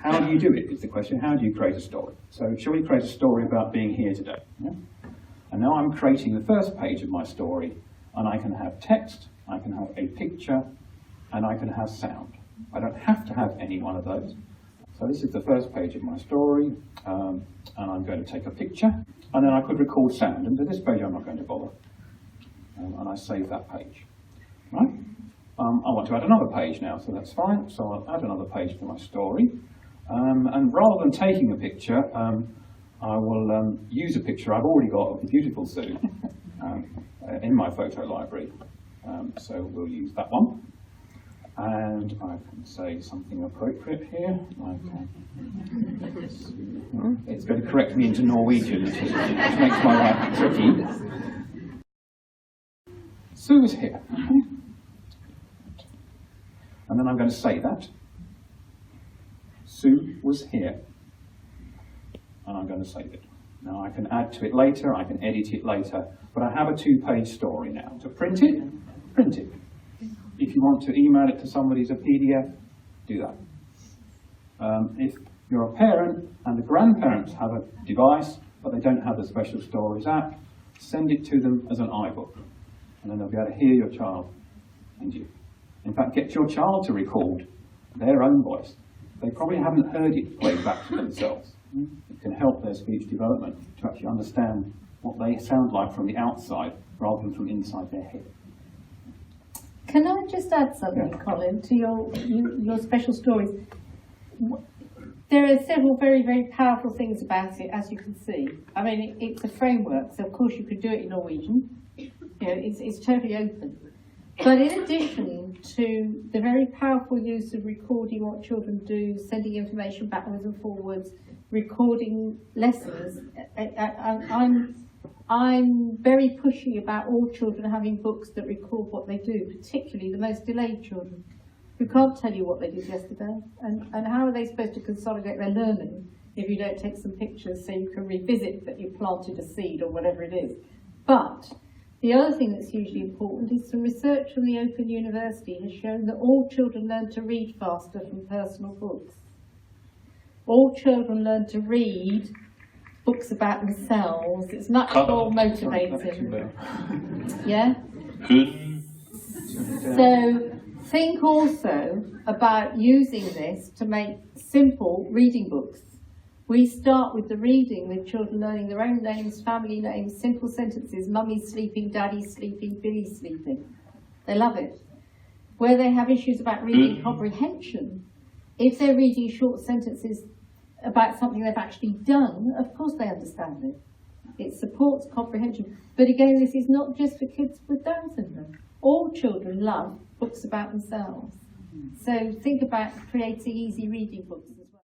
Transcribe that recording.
how do you do it is the question. How do you create a story? So shall we create a story about being here today? Yeah? And now I'm creating the first page of my story, and I can have text, I can have a picture, and I can have sound. I don't have to have any one of those. So this is the first page of my story, and I'm going to take a picture, and then I could record sound. And to this page I'm not going to bother. And I save that page. Right? I want to add another page now, so that's fine. So I'll add another page to my story. And rather than taking a picture, I will use a picture I've already got of the beautiful Sue in my photo library. So we'll use that one. And I can say something appropriate here. It's going to correct me into Norwegian, which makes my life tricky. Sue is here. And then I'm going to say that. Sue was here. And I'm going to save it. Now I can add to it later, I can edit it later, but I have a 2-page story now. To print it, print it. If you want to email it to somebody as a PDF, do that. If you're a parent and the grandparents have a device, but they don't have the Special Stories app, send it to them as an iBook. And then they'll be able to hear your child and you. In fact, get your child to record their own voice. They probably haven't heard it played back to themselves. It can help their speech development to actually understand what they sound like from the outside rather than from inside their head. Can I just add something, Colin, to your special stories? There are several very, very powerful things about it, as you can see. I mean, it's a framework, so of course you could do it in Norwegian. It's totally open. But in addition to the very powerful use of recording what children do, sending information backwards and forwards, recording lessons, I'm very pushy about all children having books that record what they do, particularly the most delayed children, who can't tell you what they did yesterday. And how are they supposed to consolidate their learning if you don't take some pictures so you can revisit that you planted a seed or whatever it is? But the other thing that's hugely important is some research from the Open University has shown that all children learn to read faster from personal books. All children learn to read books about themselves. It's much more motivating. Yeah? So think also about using this to make simple reading books. We start with the reading, with children learning their own names, family names, simple sentences, mummy's sleeping, daddy's sleeping, Billy's sleeping. They love it. Where they have issues about reading comprehension, if they're reading short sentences about something they've actually done, of course they understand it. It supports comprehension. But again, this is not just for kids with Down syndrome. All children love books about themselves. So think about creating easy reading books as well.